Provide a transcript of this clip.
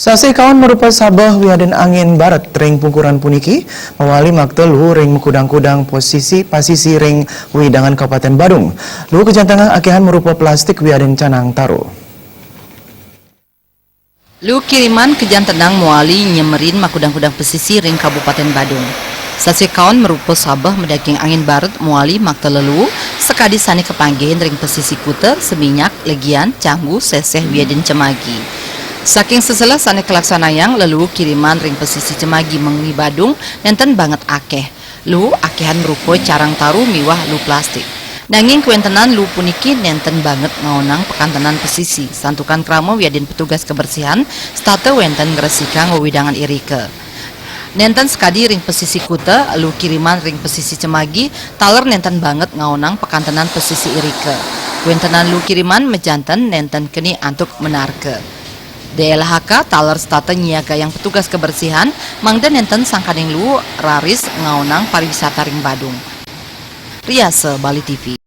Sase kawan merupa sabah wiaden angin barat ring pungkuran puniki mawali maktelu ring mekudang-kudang posisi pasisi ring widangan Kabupaten Badung. Lu kejantangan akehan merupa plastik wiaden canang taro. Lu kiriman kejantanang mawali nyemerin makudang-kudang pesisi ring Kabupaten Badung. Sase kawan merupa sabah medaging angin barat mawali maktelelu sekadi sani kepanggihan ring pesisi kuter seminyak legian canggu seseh wiaden cemagi. Saking seselah sane kelaksanayang lalu kiriman ring pesisi cemagi mengi Badung nenten banget akeh. Lu akehan merupa carang taru miwah lu plastik. Nanging kuentenan lu puniki nenten banget ngaonang pekantenan pesisi. Santukan kramo wiadin petugas kebersihan state wenten ngresika ngewidangan irike. Nenten sekadi ring pesisi kute lu kiriman ring pesisi cemagi taler nenten banget ngaonang pekantenan pesisi irike. Kuentenan lu kiriman mejanten nenten keni antuk menarke. DLHK taler state nyiaga yang petugas kebersihan mangda nenten sangkaning lu raris ngaonang pariwisata ring Badung. Riase Bali TV.